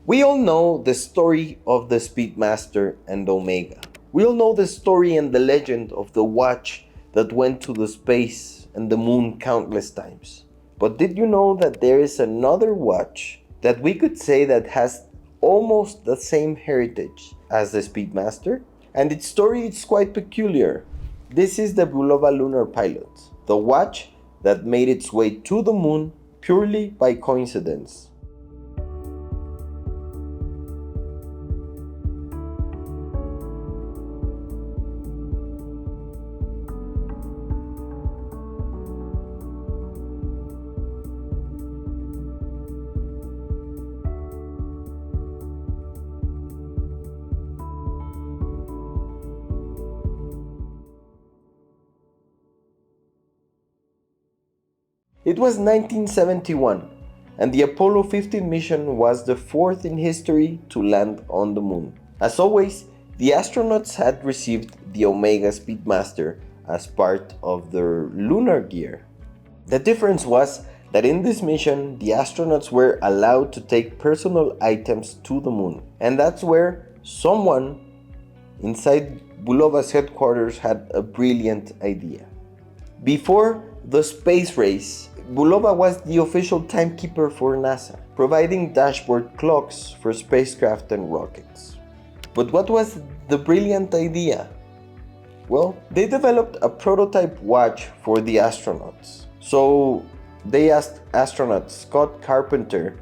We all know the story of the Speedmaster and Omega. We all know the story and the legend of the watch that went to the space and the moon countless times. But did you know that there is another watch that we could say that has almost the same heritage as the Speedmaster? And its story is quite peculiar. This is the Bulova Lunar Pilot, the watch that made its way to the moon purely by coincidence. It was 1971, and the Apollo 15 mission was the fourth in history to land on the moon. As always, the astronauts had received the Omega Speedmaster as part of their lunar gear. The difference was that in this mission, the astronauts were allowed to take personal items to the moon, and that's where someone inside Bulova's headquarters had a brilliant idea. Before the space race, Bulova was the official timekeeper for NASA, providing dashboard clocks for spacecraft and rockets. But what was the brilliant idea? Well, they developed a prototype watch for the astronauts. So they asked astronaut Scott Carpenter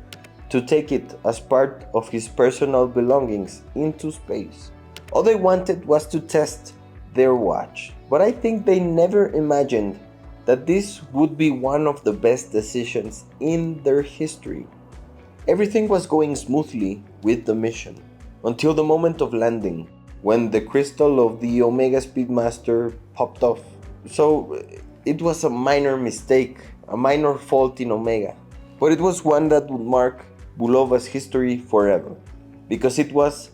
to take it as part of his personal belongings into space. All they wanted was to test their watch, but I think they never imagined that this would be one of the best decisions in their history. Everything was going smoothly with the mission, until the moment of landing, when the crystal of the Omega Speedmaster popped off. So it was a minor mistake, a minor fault in Omega, but it was one that would mark Bulova's history forever, because it was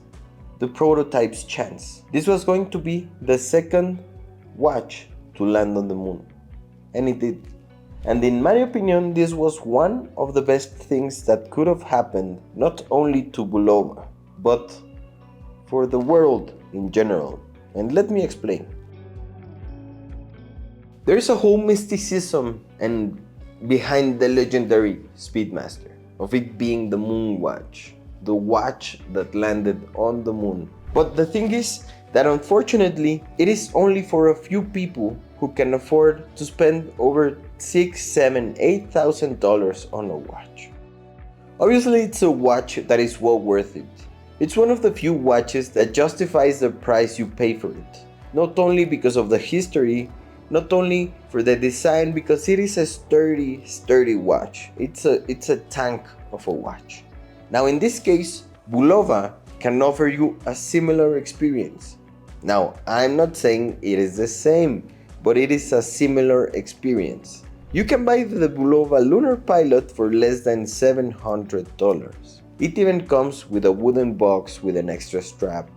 the prototype's chance. This was going to be the second watch to land on the moon. And it did. And in my opinion, this was one of the best things that could have happened, not only to Bulova, but for the world in general. And let me explain. There's a whole mysticism and behind the legendary Speedmaster, of it being the Moonwatch, the watch that landed on the moon. But the thing is that unfortunately, it is only for a few people who can afford to spend over $6,000, $7,000, $8,000 on a watch. Obviously, it's a watch that is well worth it. It's one of the few watches that justifies the price you pay for it. Not only because of the history, not only for the design, because it is a sturdy watch. It's a tank of a watch. Now in this case, Bulova can offer you a similar experience. Now, I'm not saying it is the same, but it is a similar experience. You can buy the Bulova Lunar Pilot for less than $700. It even comes with a wooden box with an extra strap.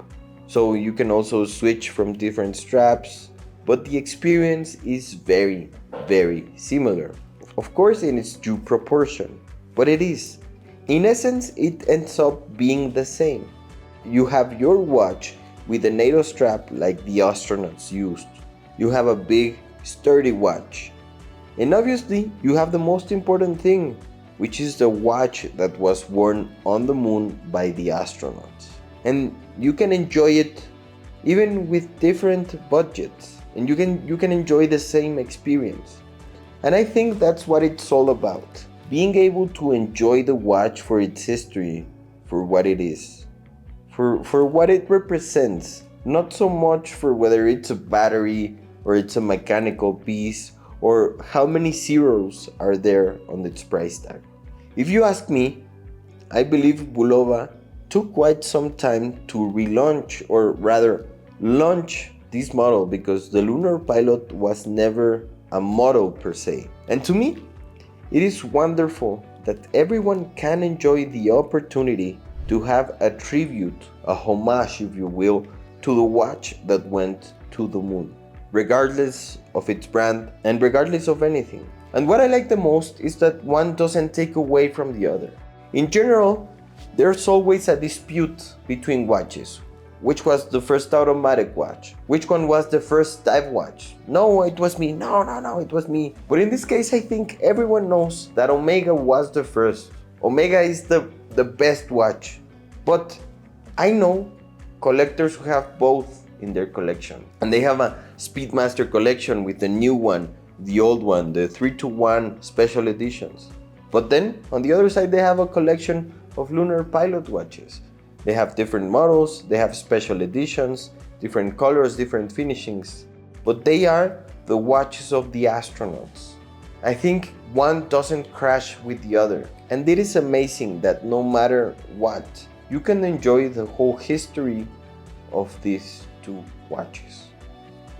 So you can also switch from different straps, but the experience is very similar. Of course, in its due proportion, but it is. In essence, it ends up being the same. You have your watch with a NATO strap like the astronauts used. You have a big, sturdy watch. And obviously, you have the most important thing, which is the watch that was worn on the moon by the astronauts. And you can enjoy it even with different budgets. And you can enjoy the same experience. And I think that's what it's all about. Being able to enjoy the watch for its history, for what it is. For what it represents, not so much for whether it's a battery or it's a mechanical piece or how many zeros are there on its price tag. If you ask me, I believe Bulova took quite some time to relaunch, or rather launch this model, because the Lunar Pilot was never a model per se. And to me, it is wonderful that everyone can enjoy the opportunity to have a tribute, a homage if you will, to the watch that went to the moon, regardless of its brand and regardless of anything. And what I like the most is that one doesn't take away from the other. In general, There's always a dispute between watches. Which was the first automatic watch? Which one was the first dive watch? No, it was me. No, it was me. But in this case, I think everyone knows that Omega was the first. Omega is the best watch. But I know collectors who have both in their collection. And they have a Speedmaster collection with the new one, the old one, the 3-to-1 special editions. But then, on the other side, they have a collection of Lunar Pilot watches. They have different models, they have special editions, different colors, different finishings. But they are the watches of the astronauts. I think one doesn't crash with the other. And it is amazing that no matter what, you can enjoy the whole history of these two watches.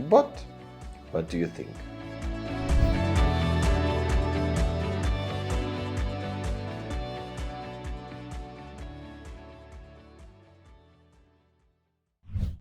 But what do you think?